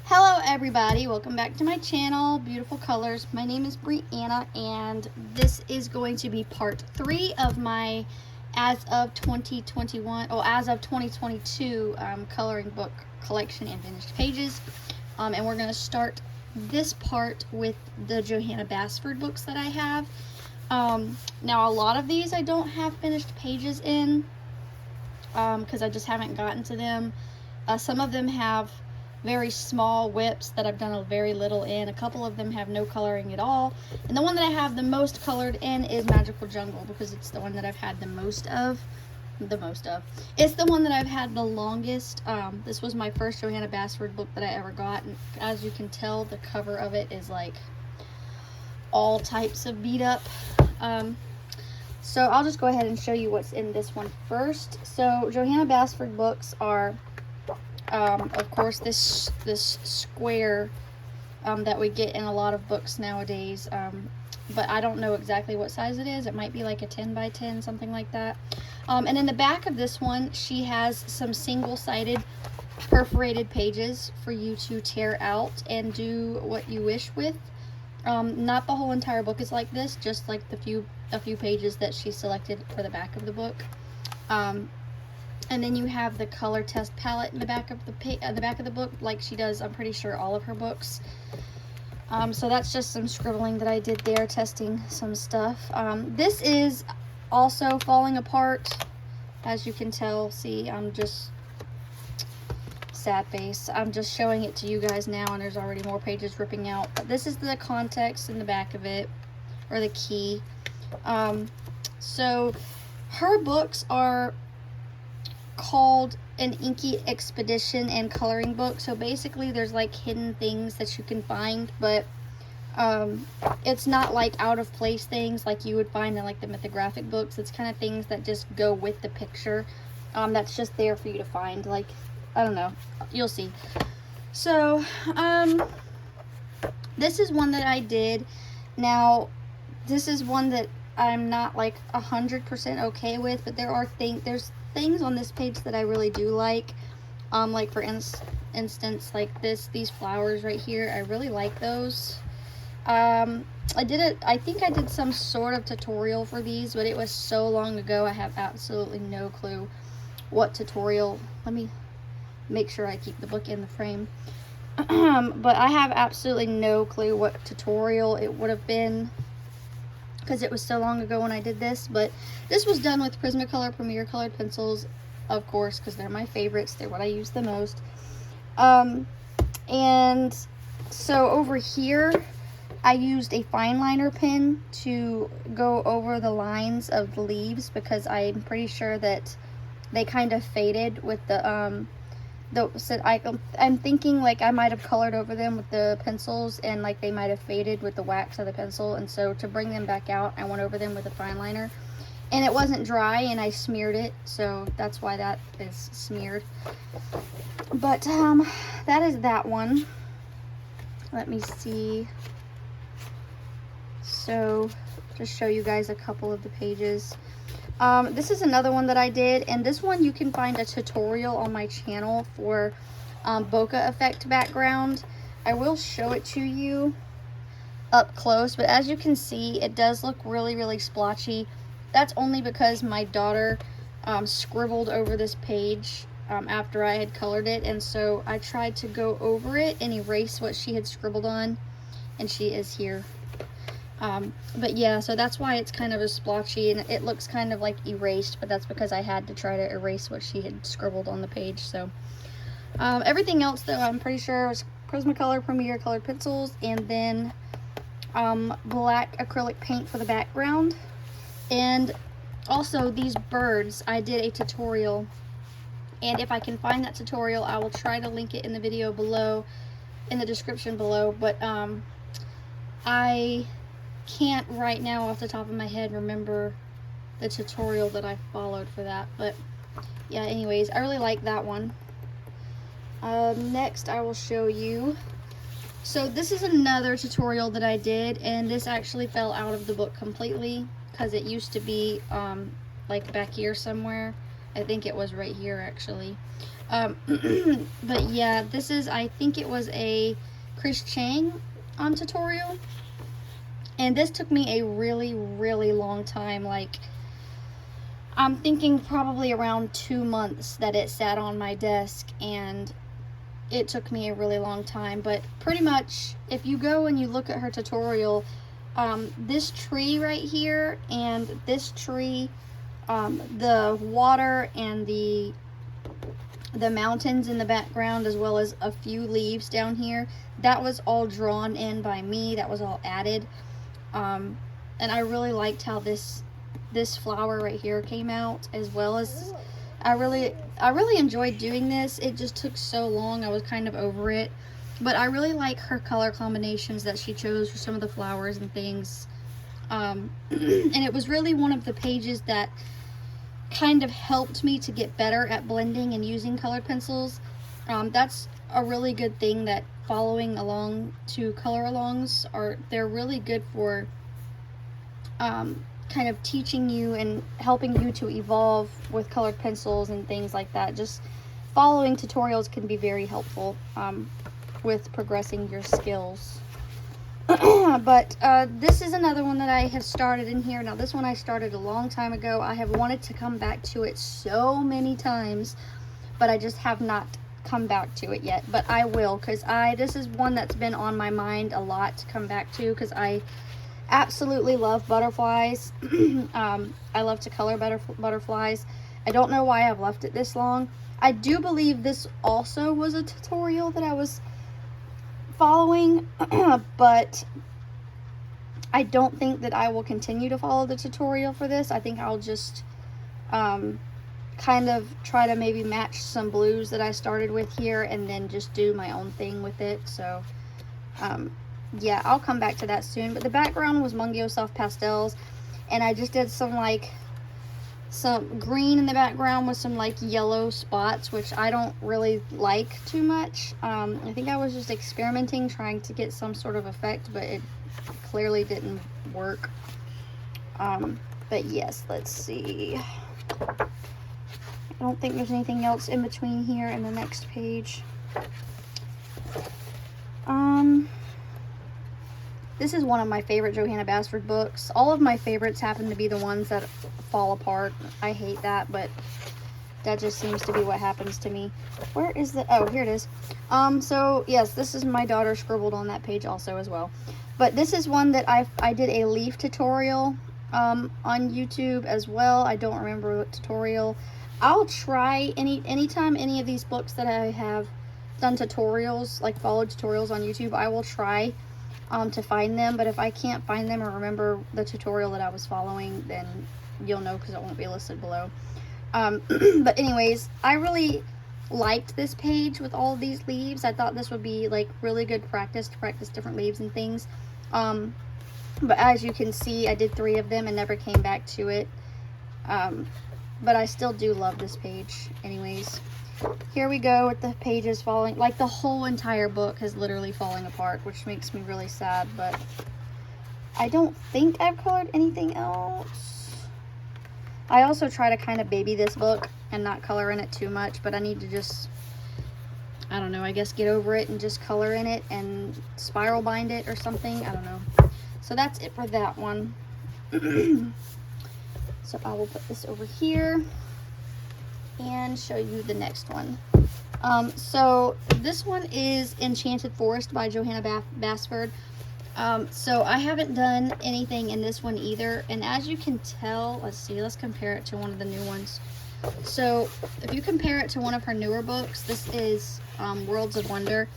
Hello everybody, welcome back to my channel, Beautiful Colors. My name is Brianna and this is going to be part 3 of my as of 2022 coloring book collection and finished pages. And we're going to start this part with the Johanna Basford books that I have. Now a lot of these I don't have finished pages in because I just haven't gotten to them. Some of them have very small whips that I've done very little in. A couple of them have no coloring at all. And the one that I have the most colored in is Magical Jungle because it's the one that I've had the most of. It's the one that I've had the longest. This was my first Johanna Basford book that I ever got. And as you can tell, the cover of it is like all types of beat up. So I'll just go ahead and show you what's in this one first. So Johanna Basford books are of course this square that we get in a lot of books nowadays, but I don't know exactly what size it is. It might be like a 10 by 10, something like that. And in the back of this one, she has some single-sided perforated pages for you to tear out and do what you wish with. Not the whole entire book is like this, just like a few pages that she selected for the back of the book. And then you have the color test palette in the back of the book, like she does, I'm pretty sure, all of her books. So that's just some scribbling that I did there, testing some stuff. This is also falling apart, as you can tell. See, I'm just sad face. I'm just showing it to you guys now, and there's already more pages ripping out. But this is the context in the back of it, or the key. So her books are called an inky expedition and coloring book. So basically there's like hidden things that you can find, but it's not like out of place things like you would find in like the mythographic books. It's kind of things that just go with the picture, that's just there for you to find. Like, I don't know, you'll see. So this is one that I did. Now this is one that I'm not like 100% okay with, but there's things on this page that I really do like. Like for instance, like these flowers right here, I really like those. I think I did some sort of tutorial for these, but it was so long ago I have absolutely no clue what tutorial. Let me make sure I keep the book in the frame. But I have absolutely no clue what tutorial it would have been, because it was so long ago when I did this. But this was done with Prismacolor Premier colored pencils, of course, because they're my favorites. They're what I use the most. And so over here I used a fine liner pen to go over the lines of the leaves, because I'm pretty sure that they kind of faded with I'm thinking like I might have colored over them with the pencils, and like they might have faded with the wax of the pencil, and so to bring them back out I went over them with a fine liner, and it wasn't dry and I smeared it, so that's why that is smeared. But that is that one. Let me see. So just show you guys a couple of the pages. This is another one that I did, and this one you can find a tutorial on my channel for bokeh effect background. I will show it to you up close, but as you can see, it does look really, really splotchy. That's only because my daughter scribbled over this page after I had colored it, and so I tried to go over it and erase what she had scribbled on, and she is here. But yeah, so that's why it's kind of a splotchy, and it looks kind of like erased, but that's because I had to try to erase what she had scribbled on the page. So everything else, though, I'm pretty sure was Prismacolor Premier colored pencils, and then black acrylic paint for the background. And also these birds, I did a tutorial, and if I can find that tutorial I will try to link it in the video below, in the description below. But I can't right now off the top of my head remember the tutorial that I followed for that. But yeah, anyways, I really like that one. Next I will show you. So this is another tutorial that I did, and this actually fell out of the book completely because it used to be like back here somewhere. I think it was right here actually. But yeah, this is, I think it was a Chris Chang tutorial. And this took me a really, really long time. Like, I'm thinking probably around 2 months that it sat on my desk, and it took me a really long time. But pretty much, if you go and you look at her tutorial, this tree right here and this tree, the water and the mountains in the background, as well as a few leaves down here, that was all drawn in by me. That was all added. And I really liked how this flower right here came out, as well as I really enjoyed doing this. It just took so long. I was kind of over it, but I really like her color combinations that she chose for some of the flowers and things. And it was really one of the pages that kind of helped me to get better at blending and using colored pencils. That's a really good thing, that following along to color alongs they're really good for kind of teaching you and helping you to evolve with colored pencils and things like that. Just following tutorials can be very helpful with progressing your skills. But this is another one that I have started in here. Now, this one I started a long time ago. I have wanted to come back to it so many times, but I just have not come back to it yet. But I will, because this is one that's been on my mind a lot to come back to, because I absolutely love butterflies. I love to color butterflies. I don't know why I've left it this long. I do believe this also was a tutorial that I was following, but I don't think that I will continue to follow the tutorial for this. I think I'll just kind of try to maybe match some blues that I started with here, and then just do my own thing with it. So yeah, I'll come back to that soon. But the background was Mungyo Soft Pastels, and I just did some green in the background with some like yellow spots, which I don't really like too much. I think I was just experimenting, trying to get some sort of effect, but it clearly didn't work. But yes, let's see. I don't think there's anything else in between here and the next page. This is one of my favorite Johanna Basford books. All of my favorites happen to be the ones that fall apart. I hate that, but that just seems to be what happens to me. Where is the... Oh, here it is. So, yes, this is my daughter scribbled on that page also as well. But this is one that I did a leaf tutorial on YouTube as well. I don't remember what tutorial. I'll try anytime any of these books that I have done tutorials, like followed tutorials on YouTube, I will try to find them. But if I can't find them or remember the tutorial that I was following, then you'll know, because it won't be listed below. But anyways, I really liked this page with all of these leaves. I thought this would be like really good practice to practice different leaves and things. But as you can see, I did 3 of them and never came back to it. But I still do love this page anyways. Here we go with the pages falling, like the whole entire book is literally falling apart, which makes me really sad. But I don't think I've colored anything else. I also try to kind of baby this book and not color in it too much, but I need to just, I don't know, I guess get over it and just color in it and spiral bind it or something. I don't know. So that's it for that one. So I will put this over here and show you the next one. So this one is Enchanted Forest by Johanna Basford. So I haven't done anything in this one either, and as you can tell, let's compare it to one of the new ones. So if you compare it to one of her newer books, this is Worlds of Wonder.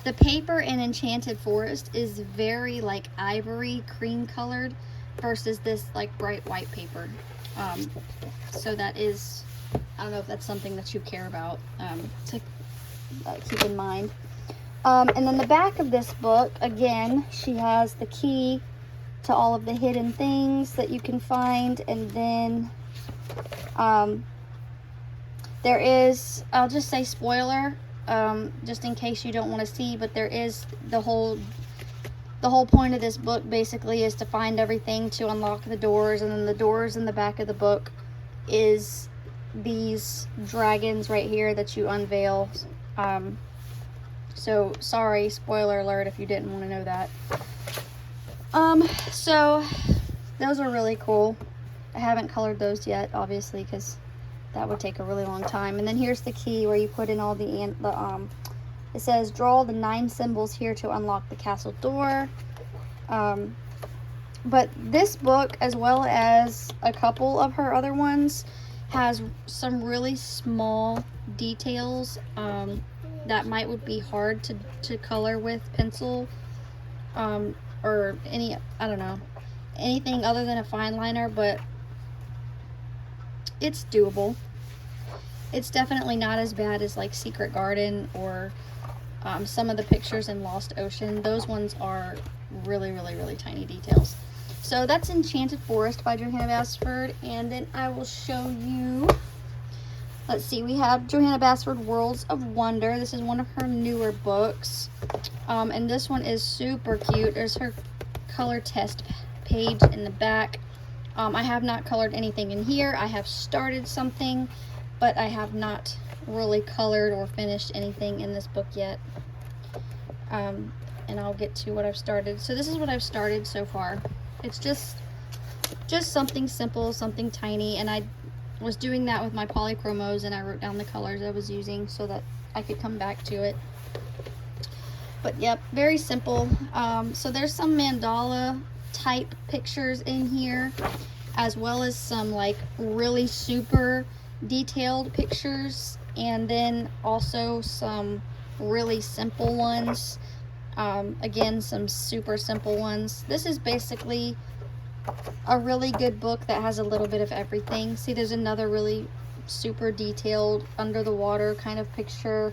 The paper in Enchanted Forest is very like ivory cream colored versus this like bright white paper. So that is, I don't know if that's something that you care about to keep in mind. And then the back of this book, again, she has the key to all of the hidden things that you can find. And then there is, I'll just say spoiler, just in case you don't want to see, but there is the whole point of this book basically is to find everything to unlock the doors. And then the doors in the back of the book is these dragons right here that you unveil. So sorry, spoiler alert if you didn't want to know that. So those are really cool. I haven't colored those yet, obviously, because that would take a really long time. And then here's the key where you put in all the it says draw the 9 symbols here to unlock the castle door. But this book, as well as a couple of her other ones, has some really small details that would be hard to color with pencil, or any, I don't know, anything other than a fine liner, but it's doable. It's definitely not as bad as like Secret Garden or some of the pictures in Lost Ocean. Those ones are really, really, really tiny details. So that's Enchanted Forest by Johanna Basford. And then I will show you, let's see, we have Johanna Basford Worlds of Wonder. This is one of her newer books. And this one is super cute. There's her color test page in the back. I have not colored anything in here. I have started something, but I have not really colored or finished anything in this book yet. And I'll get to what I've started. So this is what I've started so far. It's just something simple, something tiny, and I was doing that with my polychromos, and I wrote down the colors I was using so that I could come back to it. But yep, very simple. So there's some mandala type pictures in here, as well as some like really super detailed pictures, and then also some really simple ones. Again, some super simple ones. This is basically a really good book that has a little bit of everything. See, there's another really super detailed under the water kind of picture.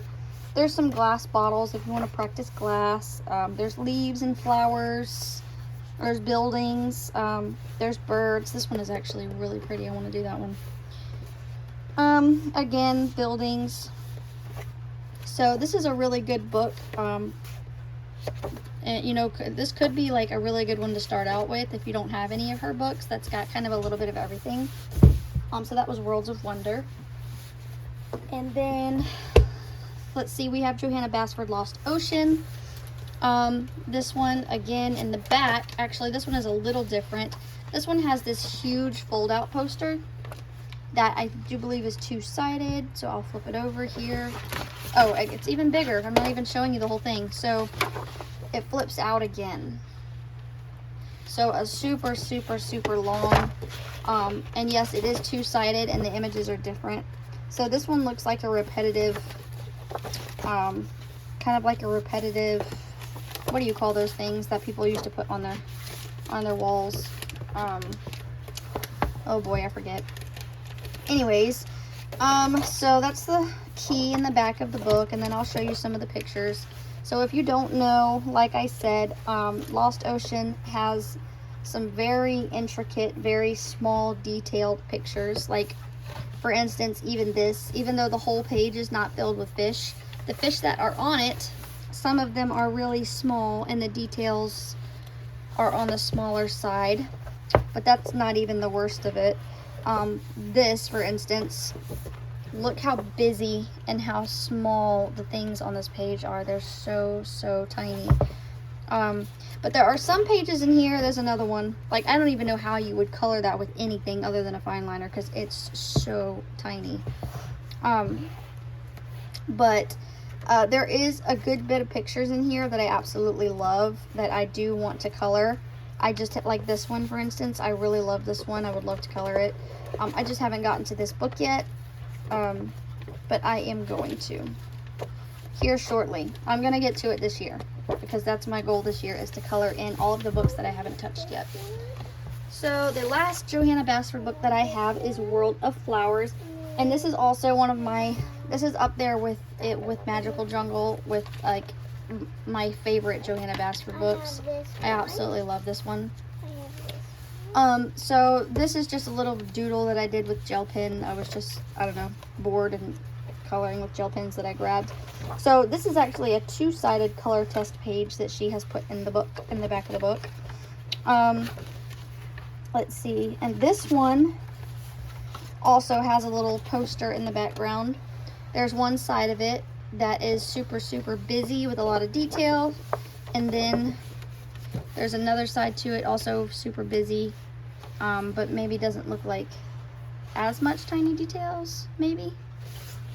There's some glass bottles if you want to practice glass. There's leaves and flowers. There's buildings. There's birds. This one is actually really pretty. I want to do that one. Again, buildings. So this is a really good book. And, you know, this could be like a really good one to start out with if you don't have any of her books. That's got kind of a little bit of everything. So that was Worlds of Wonder. And then, let's see, we have Johanna Basford Lost Ocean. This one, again, in the back, actually, this one is a little different. This one has this huge fold-out poster that I do believe is two-sided. So I'll flip it over here. Oh, it's even bigger. I'm not even showing you the whole thing. So it flips out again. So a super, super, super long. And yes, it is two-sided and the images are different. So this one looks like a repetitive, kind of like a repetitive, what do you call those things that people used to put on their walls? Oh boy, I forget. Anyways, so that's the key in the back of the book, and then I'll show you some of the pictures. So if you don't know, like I said, Lost Ocean has some very intricate, very small, detailed pictures. Like, for instance, even this, even though the whole page is not filled with fish, the fish that are on it, some of them are really small, and the details are on the smaller side. But that's not even the worst of it. This, for instance, look how busy and how small the things on this page are. They're so, so tiny. But there are some pages in here. There's another one. Like, I don't even know how you would color that with anything other than a fine liner because it's so tiny. But there is a good bit of pictures in here that I absolutely love that I do want to color. I just, like this one, for instance. I really love this one. I would love to color it. I just haven't gotten to this book yet. But I am going to here shortly. I'm going to get to it this year because that's my goal this year, is to color in all of the books that I haven't touched yet. So the last Johanna Basford book that I have is World of Flowers, and this is also one of my, this is up there with Magical Jungle, with like my favorite Johanna Basford books. I absolutely love this one. So this is just a little doodle that I did with gel pen. I was just, I don't know, bored and coloring with gel pens that I grabbed. So this is actually a two-sided color test page that she has put in the book, in the back of the book. Let's see, and this one also has a little poster in the background. There's one side of it that is super, super busy with a lot of detail. And then there's another side to it, also super busy, but maybe doesn't look like as much tiny details, maybe.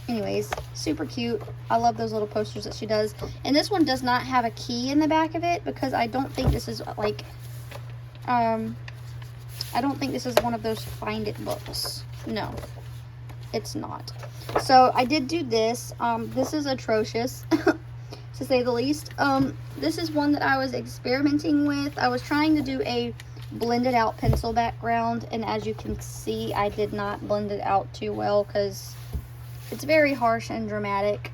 Anyways, super cute. I love those little posters that she does. And this one does not have a key in the back of it because I don't think this is like, I don't think this is one of those find it books. No, it's not. So I did do this. This is atrocious, to say the least. This is one that I was experimenting with. I was trying to do a blended out pencil background, and as you can see, I did not blend it out too well because it's very harsh and dramatic.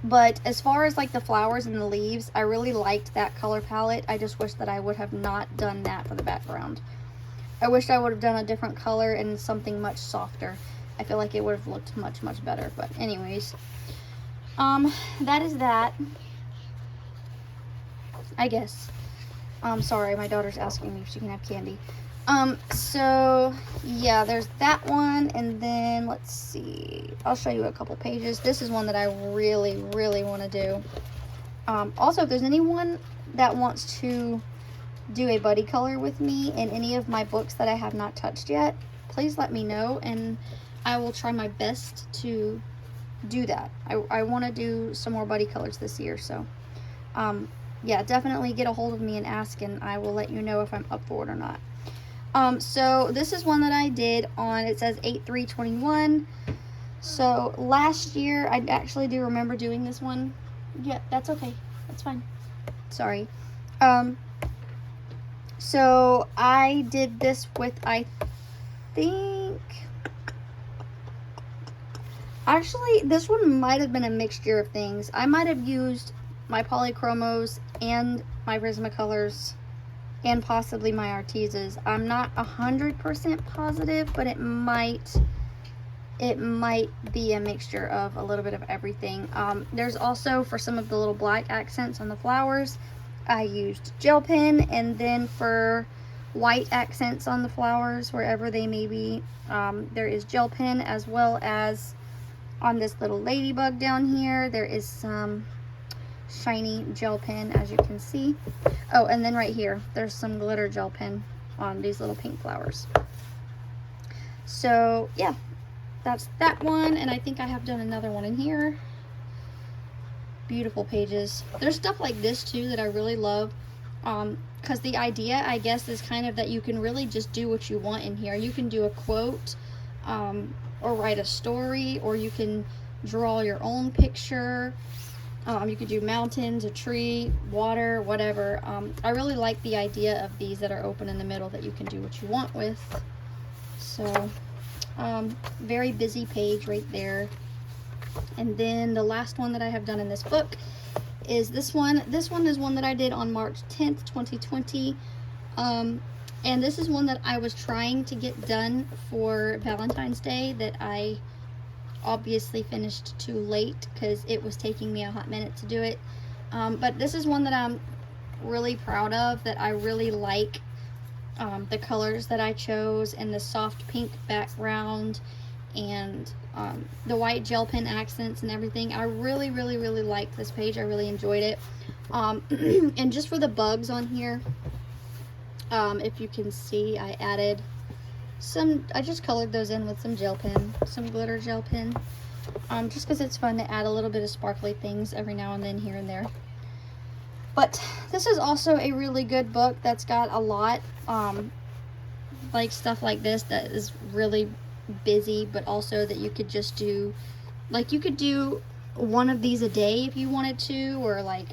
But as far as like the flowers and the leaves, I really liked that color palette. I just wish that I would have not done that for the background. I wish I would have done a different color and something much softer. I feel like it would have looked much, much better. But anyways, that is that, I guess. Sorry, my daughter's asking me if she can have candy. So yeah, there's that one, and then let's see, I'll show you a couple pages. This is one that I really, really want to do. Also, if there's anyone that wants to do a buddy color with me in any of my books that I have not touched yet, please let me know, and I will try my best to do that. I want to do some more buddy colors this year, so yeah, definitely get a hold of me and ask, and I will let you know if I'm up for it or not. So this is one that I did on, it says 8/3/21. So last year, I actually do remember doing this one. Yeah, that's okay. That's fine. Sorry. So I did this with, I think, actually, this one might have been a mixture of things. I might have used my polychromos and my Prismacolors and possibly my Arteezas. I'm not 100% positive, but it might be a mixture of a little bit of everything. There's also, for some of the little black accents on the flowers, I used gel pen, and then for white accents on the flowers, wherever they may be, there is gel pen, as well as on this little ladybug down here, there is some shiny gel pen, as you can see. Oh, and then right here, there's some glitter gel pen on these little pink flowers. So yeah, that's that one, and I think I have done another one in here. Beautiful pages. There's stuff like this too that I really love, because the idea, I guess, is kind of that you can really just do what you want in here. You can do a quote, or write a story, or you can draw your own picture. You could do mountains, a tree, water, whatever. I really like the idea of these that are open in the middle that you can do what you want with. So, very busy page right there. And then the last one that I have done in this book is this one. This one is one that I did on March 10th, 2020. And this is one that I was trying to get done for Valentine's Day that I obviously finished too late because it was taking me a hot minute to do it. But this is one that I'm really proud of, that I really like the colors that I chose, and the soft pink background, and the white gel pen accents and everything. I really, really, really liked this page. I really enjoyed it. And just for the bugs on here, if you can see, I added some, I just colored those in with some gel pen, some glitter gel pen, just because it's fun to add a little bit of sparkly things every now and then here and there. But this is also a really good book that's got a lot, like stuff like this that is really busy, but also that you could just do, like you could do one of these a day if you wanted to, or like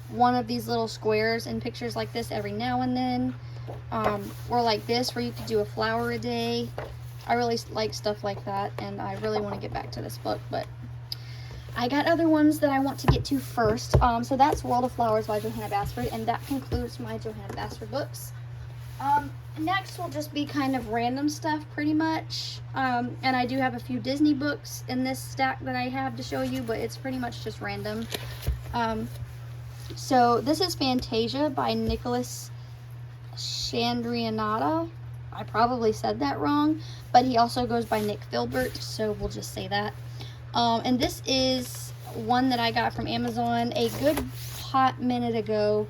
one of these little squares and pictures like this every now and then, or like this where you could do a flower a day. I really like stuff like that, and I really want to get back to this book, but I got other ones that I want to get to first. So that's World of Flowers by Johanna Basford, and that concludes my Johanna Basford books. Next will just be kind of random stuff, pretty much. And I do have a few Disney books in this stack that I have to show you, but it's pretty much just random. So this is Fantasia by Nicholas Chandrianata. I probably said that wrong, but he also goes by Nick Filbert, so we'll just say that. And this is one that I got from Amazon a good hot minute ago,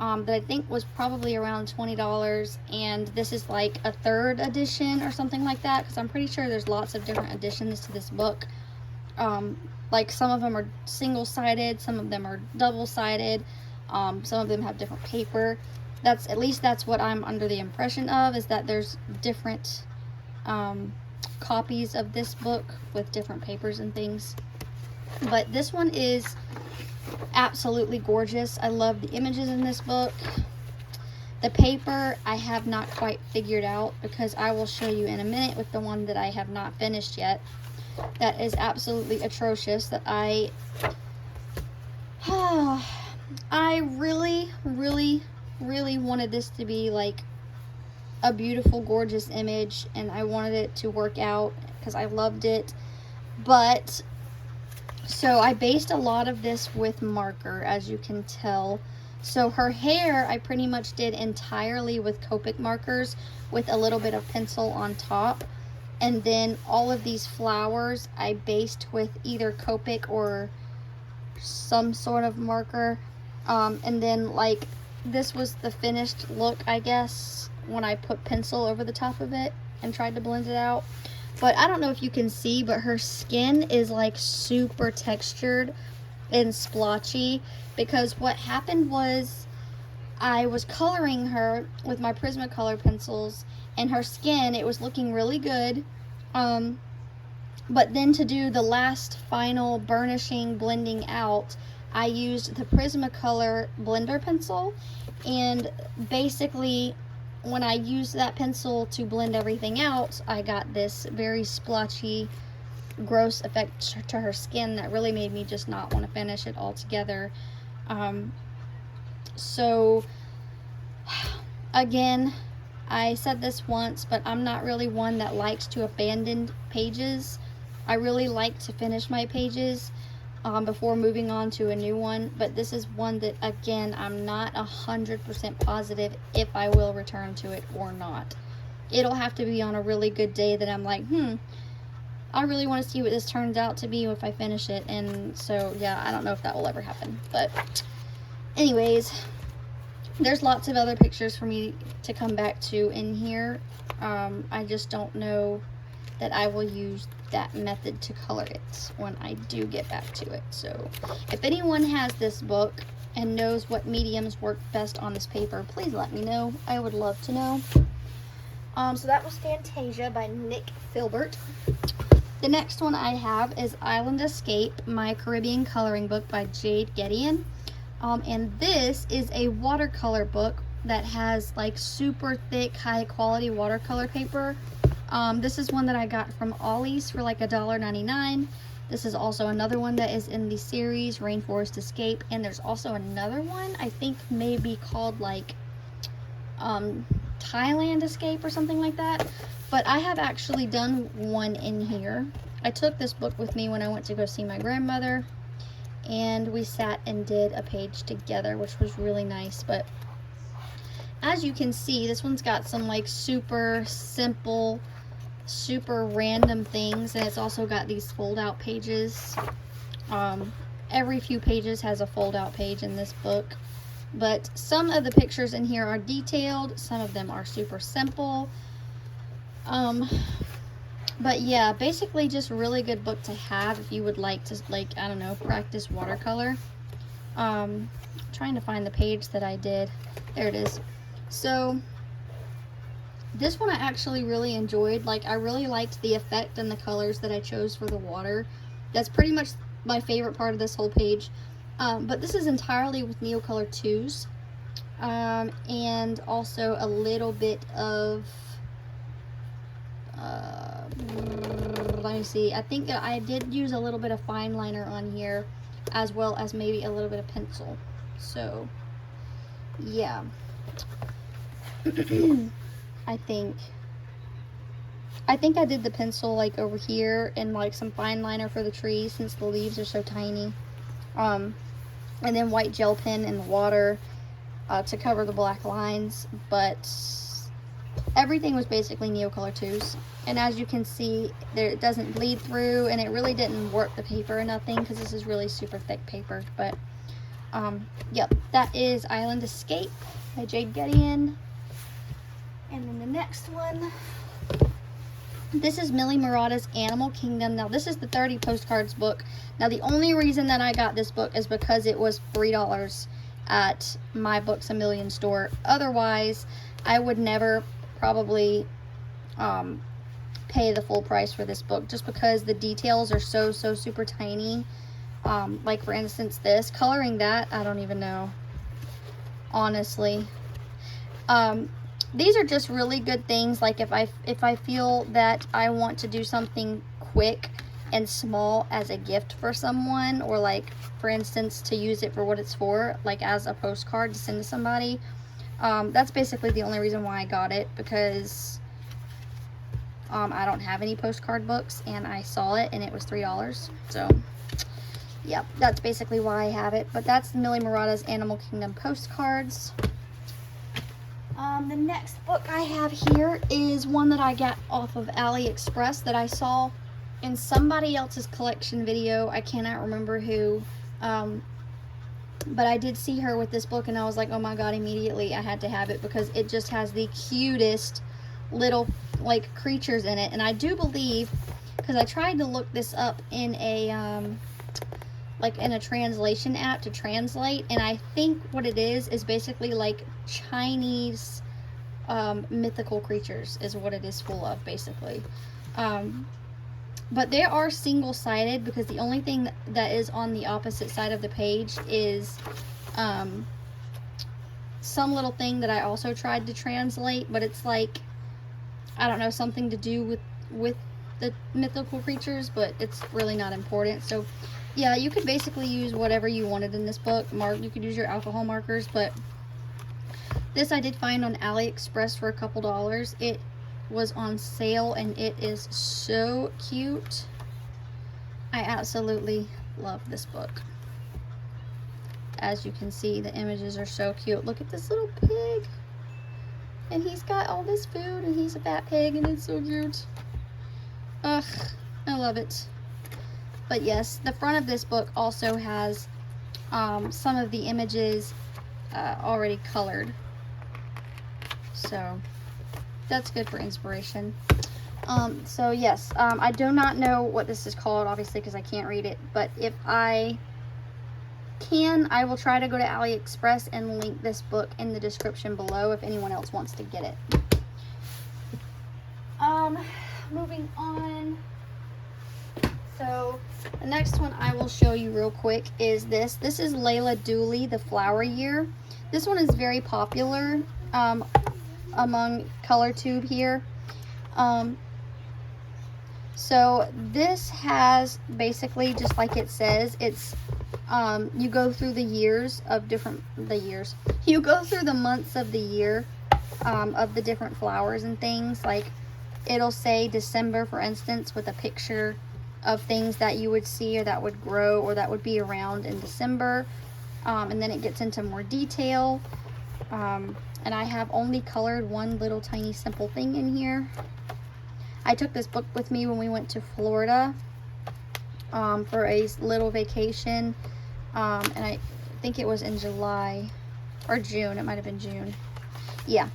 that I think was probably around $20, and this is like a 3rd edition or something like that, because I'm pretty sure there's lots of different editions to this book. Like some of them are single-sided, some of them are double-sided, some of them have different paper. At least that's what I'm under the impression of, is that there's different copies of this book with different papers and things. But this one is absolutely gorgeous. I love the images in this book. The paper I have not quite figured out, because I will show you in a minute with the one that I have not finished yet. That is absolutely atrocious. That I really wanted this to be like a beautiful, gorgeous image, and I wanted it to work out because I loved it. But so I based a lot of this with marker, as you can tell. So her hair I pretty much did entirely with Copic markers with a little bit of pencil on top. And then all of these flowers I based with either Copic or some sort of marker. And then like this was the finished look, I guess, when I put pencil over the top of it and tried to blend it out. But I don't know if you can see, but her skin is like super textured and splotchy, because what happened was I was coloring her with my Prismacolor pencils, and her skin, it was looking really good. But then to do the last final burnishing, blending out, I used the Prismacolor blender pencil, and basically when I used that pencil to blend everything out, I got this very splotchy, gross effect to her skin that really made me just not want to finish it altogether. So again, I said this once, but I'm not really one that likes to abandon pages. I really like to finish my pages before moving on to a new one, but this is one that, again, I'm not 100% positive if I will return to it or not. It'll have to be on a really good day that I'm like, I really want to see what this turns out to be if I finish it. And so, yeah, I don't know if that will ever happen. But anyways, there's lots of other pictures for me to come back to in here. I just don't know that I will use that method to color it when I do get back to it. So if anyone has this book and knows what mediums work best on this paper, please let me know. I would love to know. So that was Fantasia by Nick Filbert. The next one I have is Island Escape, My Caribbean Coloring Book by Jade Gideon. And this is a watercolor book that has like super thick, high quality watercolor paper. This is one that I got from Ollie's for like $1.99. This is also another one that is in the series Rainforest Escape, and there's also another one I think maybe called like Thailand Escape or something like that. But I have actually done one in here. I took this book with me when I went to go see my grandmother, and we sat and did a page together, which was really nice. But as you can see, this one's got some like super simple, super random things, and it's also got these fold out pages. Every few pages has a fold out page in this book, but some of the pictures in here are detailed, some of them are super simple. But yeah, basically just a really good book to have if you would like to, like, I don't know, practice watercolor. Trying to find the page that I did. There it is. So this one I actually really enjoyed. Like, I really liked the effect and the colors that I chose for the water. That's pretty much my favorite part of this whole page. But this is entirely with Neocolor 2s. And also a little bit of, let me see, I think I did use a little bit of fine liner on here, as well as maybe a little bit of pencil. So, yeah. I think I did the pencil like over here and like some fine liner for the trees since the leaves are so tiny. And then white gel pen in the water to cover the black lines. But everything was basically Neocolor 2s. And as you can see, there, it doesn't bleed through, and it really didn't warp the paper or nothing, because this is really super thick paper. But, yep, that is Island Escape by Jade Gedian. And then the next one, this is Millie Murata's Animal Kingdom. Now, this is the 30 postcards book. Now, the only reason that I got this book is because it was $3 at my Books A Million store. Otherwise, I would never probably pay the full price for this book, just because the details are so super tiny. Like for instance, this coloring that, I don't even know, honestly. These are just really good things. Like if I feel that I want to do something quick and small as a gift for someone, or like for instance to use it for what it's for, like as a postcard to send to somebody, that's basically the only reason why I got it, because I don't have any postcard books, and I saw it and it was $3. So yep, that's basically why I have it. But that's Millie Murata's Animal Kingdom postcards. The next book I have here is one that I got off of AliExpress that I saw in somebody else's collection video. I cannot remember who, but I did see her with this book, and I was like, oh my god, immediately I had to have it, because it just has the cutest little like creatures in it. And I do believe, because I tried to look this up in a like in a translation app to translate, and I think what it is basically like Chinese mythical creatures is what it is full of, basically. But they are single-sided, because the only thing that is on the opposite side of the page is some little thing that I also tried to translate, but it's like, I don't know, something to do with the mythical creatures, but it's really not important. So yeah, you could basically use whatever you wanted in this book. You could use your alcohol markers, but this I did find on AliExpress for a couple dollars. It was on sale, and it is so cute. I absolutely love this book. As you can see, the images are so cute. Look at this little pig, and he's got all this food, and he's a fat pig, and it's so cute. Ugh, I love it. But yes, the front of this book also has some of the images already colored, so that's good for inspiration. So yes, I do not know what this is called, obviously, because I can't read it, but if I can, I will try to go to AliExpress and link this book in the description below if anyone else wants to get it. Moving on. So the next one I will show you real quick is this. This is Layla Dooley, The Flower Year. This one is very popular among ColorTube here. So this has basically, just like it says, it's you go through the years of you go through the months of the year of the different flowers and things. Like it'll say December, for instance, with a picture of things that you would see or that would grow or that would be around in December, and then it gets into more detail, and I have only colored one little tiny simple thing in here. I took this book with me when we went to Florida for a little vacation, and I think it was in July or June. It might have been June. Yeah.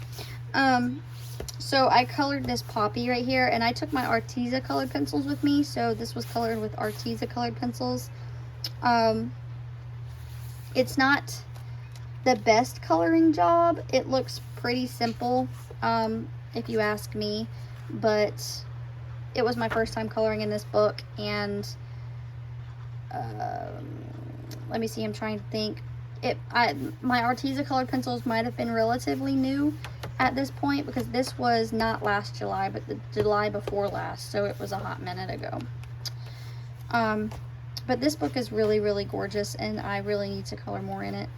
So I colored this poppy right here, and I took my Arteza colored pencils with me, so this was colored with Arteza colored pencils. It's not the best coloring job. It looks pretty simple, if you ask me, but it was my first time coloring in this book, and let me see, I'm trying to think. My Arteza colored pencils might have been relatively new at this point, because this was not last July, but the July before last, so it was a hot minute ago. But this book is really, really gorgeous, and I really need to color more in it,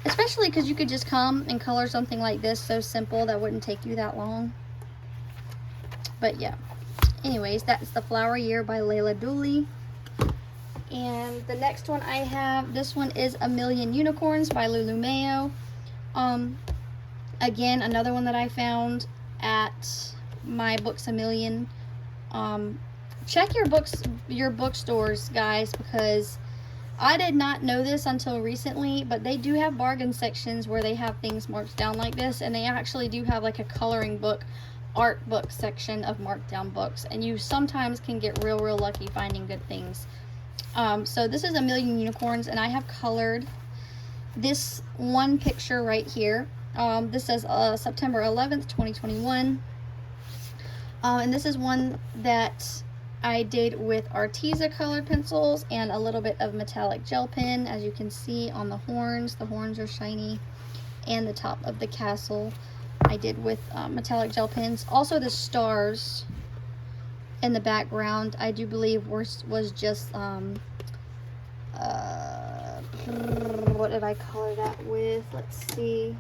especially because you could just come and color something like this, so simple, that wouldn't take you that long. But yeah, anyways, that's The Flower Year by Layla Dooley. And the next one I have, this one is A Million Unicorns by Lulu Mayo. Again, another one that I found at my Books a Million. Check your bookstores, guys, because I did not know this until recently, but they do have bargain sections where they have things marked down like this, and they actually do have like a coloring book, art book section of marked down books, and you sometimes can get real lucky finding good things. So this is A Million Unicorns, and I have colored this one picture right here. This says September 11th, 2021. And this is one that I did with Arteza colored pencils and a little bit of metallic gel pen. As you can see on the horns are shiny, and the top of the castle I did with metallic gel pens. Also the stars in the background, I do believe was just what did I color that with? Let's see.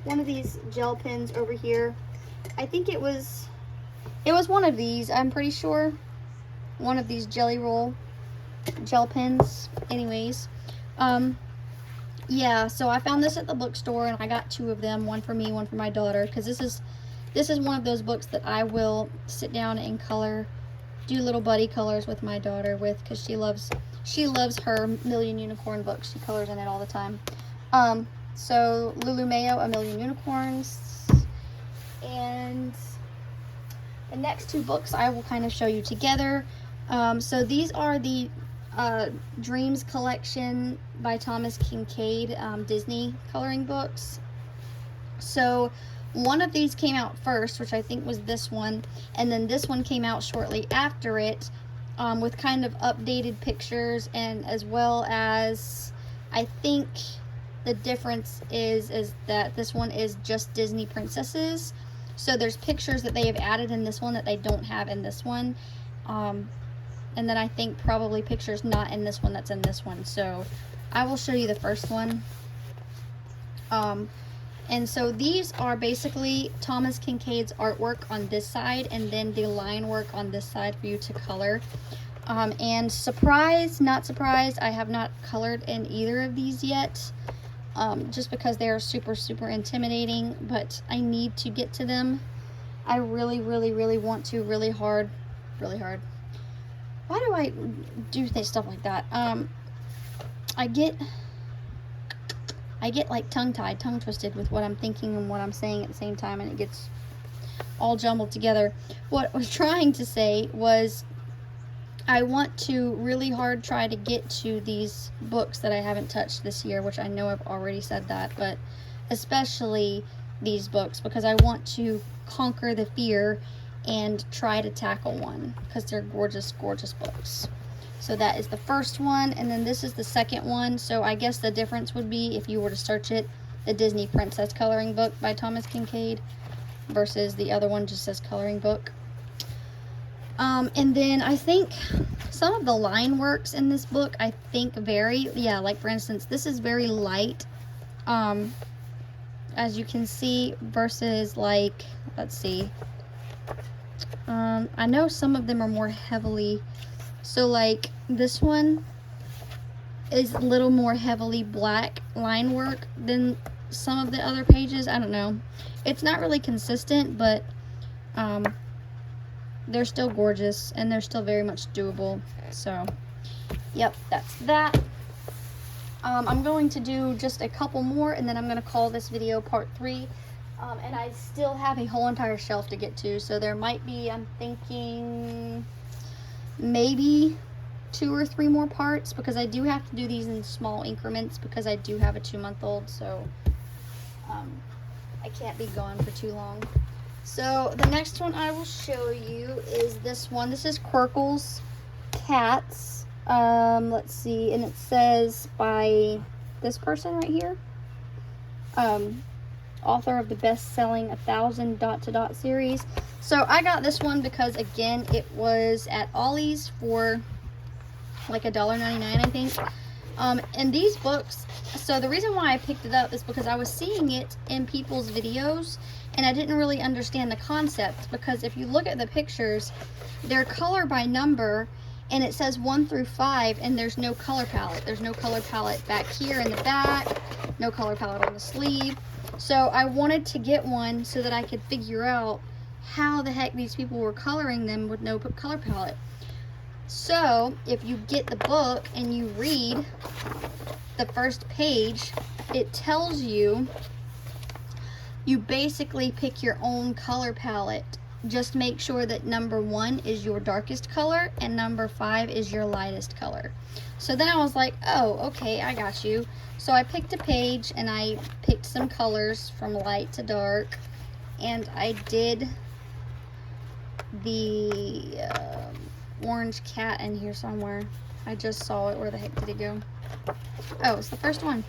One of these gel pens over here. I think it was one of these, I'm pretty sure. One of these Jelly Roll gel pens. Anyways, yeah, so I found this at the bookstore, and I got 2 of them, one for me, one for my daughter, because this is one of those books that I will sit down and color, do little buddy colors with my daughter with, because she loves her Million Unicorn books. She colors in it all the time. So Lulu Mayo, A Million Unicorns, and the next 2 books I will kind of show you together. So these are the Dreams collection by Thomas Kinkade, Disney coloring books. So one of these came out first, which I think was this one, and then this one came out shortly after it, with kind of updated pictures, and as well as, I think the difference is that this one is just Disney princesses. So there's pictures that they have added in this one that they don't have in this one. And then I think probably pictures not in this one that's in this one. So I will show you the first one. And so these are basically Thomas Kinkade's artwork on this side, and then the line work on this side for you to color. And surprise, not surprised, I have not colored in either of these yet. Just because they are super intimidating, but I need to get to them. I really want to, really hard. Why do I do stuff like that? I get like tongue twisted with what I'm thinking and what I'm saying at the same time, and it gets all jumbled together. What I was trying to say was, I want to really hard try to get to these books that I haven't touched this year, which I know I've already said that, but especially these books, because I want to conquer the fear and try to tackle one, because they're gorgeous books. So that is the first one, and then this is the second one. So I guess the difference would be, if you were to search it, the Disney Princess coloring book by Thomas Kinkade versus the other one just says coloring book. And then I think some of the line works in this book, I think like for instance, this is very light, as you can see, versus like, let's see, I know some of them are more heavily, so like this one is a little more heavily black line work than some of the other pages. I don't know, it's not really consistent, but they're still gorgeous, and they're still very much doable. So, yep, that's that. I'm going to do just a couple more, and then I'm going to call this video part 3. And I still have a whole entire shelf to get to, so there might be, I'm thinking, maybe 2 or 3 more parts, because I do have to do these in small increments, because I do have a 2-month-old, so I can't be gone for too long. So the next one I will show you is this one. This is Quirkle's Cats. Let's see, and it says by this person right here, author of the best-selling 1000 ... series. So I got this one because, again, it was at Ollie's for like $1.99, I think. And these books, so the reason why I picked it up is because I was seeing it in people's videos, and I didn't really understand the concept, because if you look at the pictures, they're color by number, and it says 1 through 5, and there's no color palette. There's no color palette back here in the back, no color palette on the sleeve. So I wanted to get one so that I could figure out how the heck these people were coloring them with no color palette. So if you get the book and you read the first page, it tells you basically pick your own color palette. Just make sure that number 1 is your darkest color and number 5 is your lightest color. So then I was like, oh, okay, I got you. So I picked a page and I picked some colors from light to dark, and I did the orange cat in here somewhere. I just saw it. Where the heck did it go? Oh, it's the first one.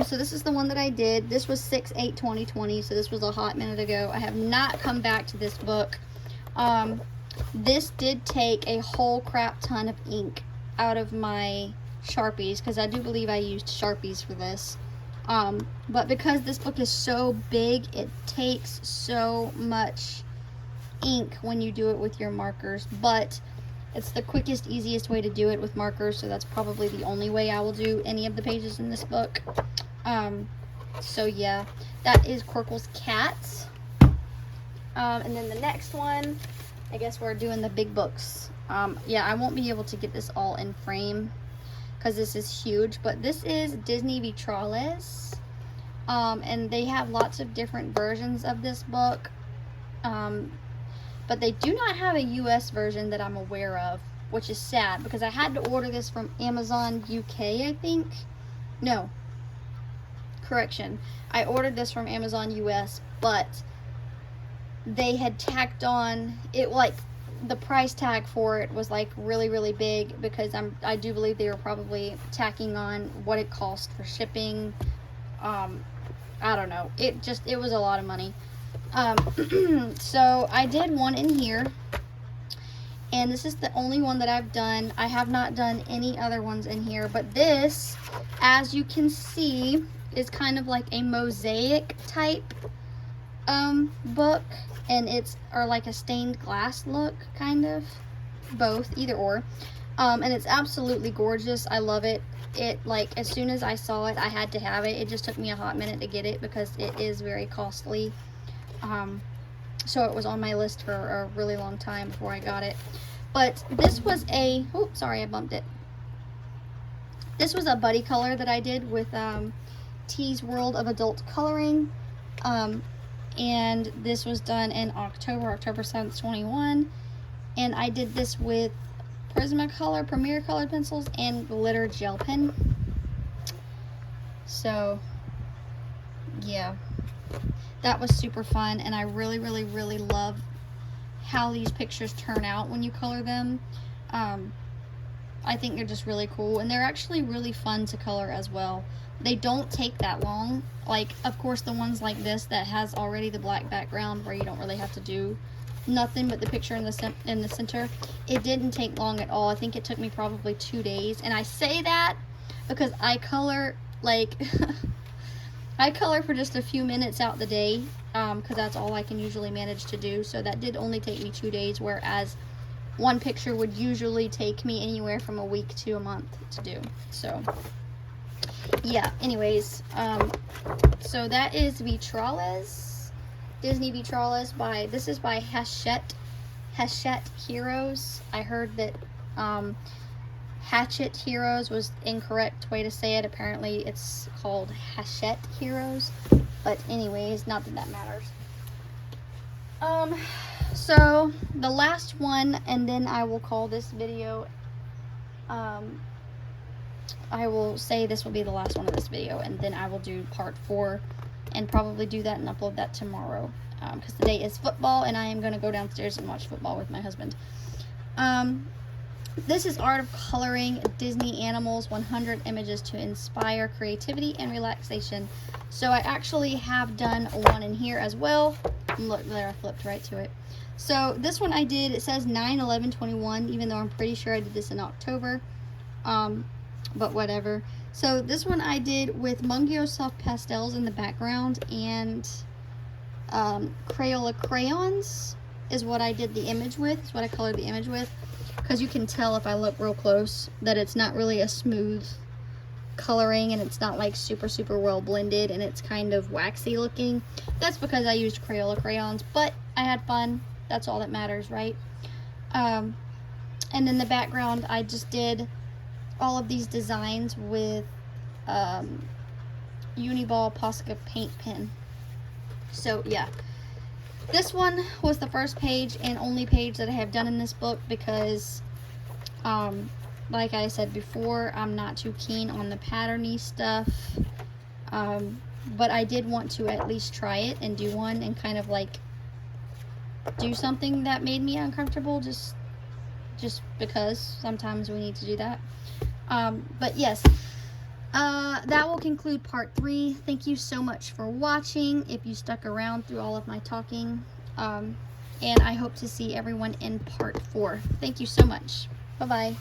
So this is the one that I did. This was 6/8/2020, so this was a hot minute ago. I have not come back to this book. This did take a whole crap ton of ink out of my Sharpies, because I do believe I used Sharpies for this. But because this book is so big, it takes so much ink when you do it with your markers. But it's the quickest, easiest way to do it with markers, so that's probably the only way I will do any of the pages in this book. So yeah, that is Quirkle's Cats. And then the next one, I guess we're doing the big books. Yeah, I won't be able to get this all in frame because this is huge, but this is Disney Vitrales. And they have lots of different versions of this book. But they do not have a US version that I'm aware of, which is sad because I had to order this from Amazon UK, I think. No. Correction. I ordered this from Amazon US, but they had tacked on it, like the price tag for it was like really, really big, because I do believe they were probably tacking on what it cost for shipping. I don't know. It was a lot of money. So I did one in here, and this is the only one that I've done. I have not done any other ones in here, but this, as you can see, is kind of like a mosaic type book, and it's like a stained glass look, kind of, both, either or. And it's absolutely gorgeous. I love it. It, like, as soon as I saw it, I had to have it. It just took me a hot minute to get it because it is very costly. So it was on my list for a really long time before I got it. But this was a, oh, sorry, I bumped it. This was a buddy color that I did with T's World of Adult Coloring. And this was done in October 7th, 21. And I did this with Prismacolor Premier colored pencils and glitter gel pen. So yeah, that was super fun, and I really, really, really love how these pictures turn out when you color them. I think they're just really cool, and they're actually really fun to color as well. They don't take that long. Like, of course, the ones like this that has already the black background where you don't really have to do nothing but the picture in the center, it didn't take long at all. I think it took me probably 2 days, and I say that because I color, like, I color for just a few minutes out the day, because that's all I can usually manage to do. So that did only take me 2 days, whereas one picture would usually take me anywhere from a week to a month to do. So yeah, anyways, so that is Vitrales, Disney Vitrales this is by Hachette Heroes. I heard that Hatchet Heroes was the incorrect way to say it. Apparently it's called Hachette Heroes, but anyways, not that that matters. So the last one, and then I will call this video, I will say this will be the last one of this video, and then I will do part 4 and probably do that and upload that tomorrow, because today is football and I am going to go downstairs and watch football with my husband. This is Art of Coloring Disney Animals, 100 Images to Inspire Creativity and Relaxation. So I actually have done one in here as well. Look, there, I flipped right to it. So this one I did, it says 9/11/21, even though I'm pretty sure I did this in October. But whatever. So this one I did with Mungyo Soft Pastels in the background, and Crayola crayons is what I did the image with, is what I colored the image with. Because you can tell if I look real close that it's not really a smooth coloring and it's not like super well blended and it's kind of waxy looking. That's because I used Crayola crayons, but I had fun. That's all that matters, right? And in the background, I just did all of these designs with Uniball Posca paint pen. So yeah, this one was the first page and only page that I have done in this book because like I said before, I'm not too keen on the patterny stuff, but I did want to at least try it and do one and kind of like do something that made me uncomfortable, just because sometimes we need to do that. But yes, that will conclude part 3. Thank you so much for watching, if you stuck around through all of my talking, and I hope to see everyone in part 4. Thank you so much. Bye bye.